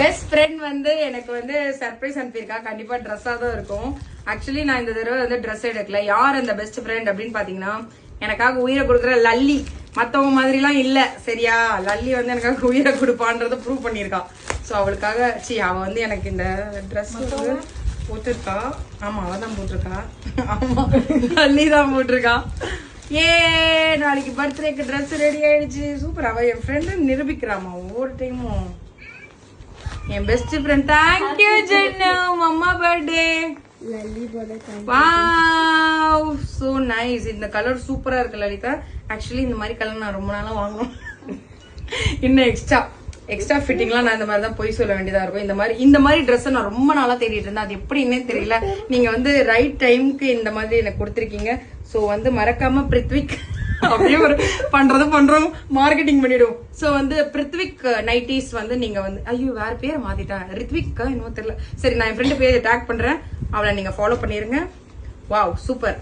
Best friend வந்து எனக்கு வந்து சர்ப்ரைஸ் அனுப்பியிருக்கா. கண்டிப்பா ட்ரெஸ்ஸா தான் இருக்கும். ஆக்சுவலி நான் இந்த தடவை வந்து ட்ரெஸ் எடுக்கல. யார் அந்த பெஸ்ட் ஃப்ரெண்ட் அப்படின்னு பாத்தீங்கன்னா, எனக்காக உயிரை கொடுக்குற லல்லி. மத்தவங்க மாதிரி எல்லாம் இல்ல சரியா. லல்லி வந்து எனக்காக உயிரை கொடுப்பான்றத ப்ரூவ் பண்ணிருக்கா. சோ அவளுக்காக அவ வந்து எனக்கு இந்த ட்ரெஸ் வந்து போட்டிருக்கா. ஆமா அவதான் போட்டிருக்கா. ஆமா லல்லி தான் போட்டிருக்கா. ஏ நாளைக்கு பர்த்டேக்கு ட்ரெஸ் ரெடி ஆயிடுச்சு. சூப்பர். அவ என் ஃப்ரெண்ட் நிரூபிக்கிறாமா ஒவ்வொரு டைமும். என் best friend. Thank you Jennu. அம்மா பர்த்டே. Wow so nice. இந்த கலர் சூப்பரா இருக்கு லலிதா. ஆக்சுவலி இந்த மாதிரி கலர் நான் ரொம்ப நாளா வாங்கணும். இன்னும் எக்ஸ்ட்ரா ஃபிட்டிங்லாம் நான் இந்த மாதிரி தான் போய் சொல்ல வேண்டியதா இருக்கும். இந்த மாதிரி ட்ரெஸ் நான் ரொம்ப நாளா தேடிட்டு இருந்தேன். அது எப்படின்னே தெரியல. நீங்க வந்து ரைட் டைமுக்கு இந்த மாதிரி எனக்கு கொடுத்துருக்கீங்க. சோ வந்து மறக்காம பிரித்விக் அப்படியே ஒரு பண்றோம் மார்க்கெட்டிங் பண்ணிடுவோம். சோ வந்து பிரித்விக் நைட்டிஸ் வந்து நீங்க வந்து ஐயோ வேற பேரை மாத்திட்டேன். ரித்விக் இன்னும் தெரியல. சரி நான் என் ஃப்ரெண்டு பேரை டேக் பண்றேன். அவளை நீங்க ஃபாலோ பண்ணிருங்க. Wow super.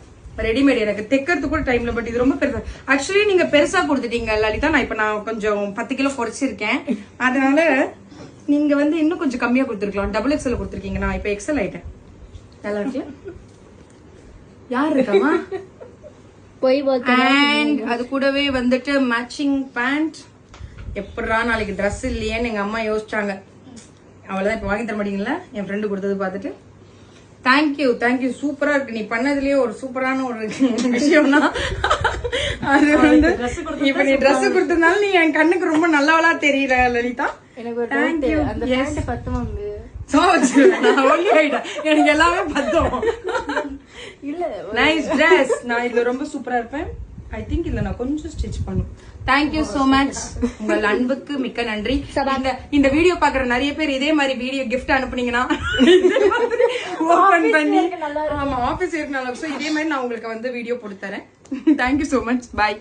ரெடிமேட் எனக்கு தைக்கிறதுக்கு கூட டைம்ல. பட் இது ரொம்ப பெருசா. ஆக்சுவலி நீங்க பெருசா கொடுத்துட்டீங்க லலிதா. நான் கொஞ்சம் 10 கிலோ குறைச்சிருக்கேன். அதனால நீங்க வந்து இன்னும் கொஞ்சம் கம்மியா கொடுத்துருக்கலாம். டபுள் எக்ஸ்எல் கொடுத்துருக்கீங்க. நான் இப்ப எக்ஸ்எல் ஆயிட்டேன். நல்லா இருக்கு. யார் இருக்காமா? அண்ட் அது கூடவே வந்துட்டு மேட்சிங் பேண்ட். எப்படா நாளைக்கு ட்ரெஸ் இல்லையேன்னு எங்க அம்மா யோசிச்சாங்க. அவ்வளவுதான். இப்ப வாங்கி தர மாட்டீங்களா என் ஃப்ரெண்டு கொடுத்தது பார்த்துட்டு. தேங்க்யூ சூப்பரா இருக்கு. நீ பண்ணதுலயே ஒரு சூப்பரான ஒரு விஷயம்னா அது வந்து இப்ப நீ ட்ரெஸ் கொடுத்ததுனால நீ என் கண்ணுக்கு ரொம்ப நல்லவளா தெரியல லலிதா. எனக்கு எல்லாமே பத்தோம். Nice dress. நான் இதுல ரொம்ப சூப்பரா இருப்பேன். ஐ திங்க் இதுல நான் கொஞ்சம் ஸ்டிச் பண்ணும். Thank you so much. உங்கள் அன்புக்கு மிக்க நன்றி. இந்த வீடியோ பாக்குற நிறைய பேர் இதே மாதிரி வீடியோ கிஃப்ட் அனுப்புனீங்கன்னா ஓபன் பண்ணி ஆமா ஆபீஸ் இருக்கனால இதே மாதிரி நான் உங்களுக்கு வந்து வீடியோ போட்டு தரேன். Thank you so much. பாய்.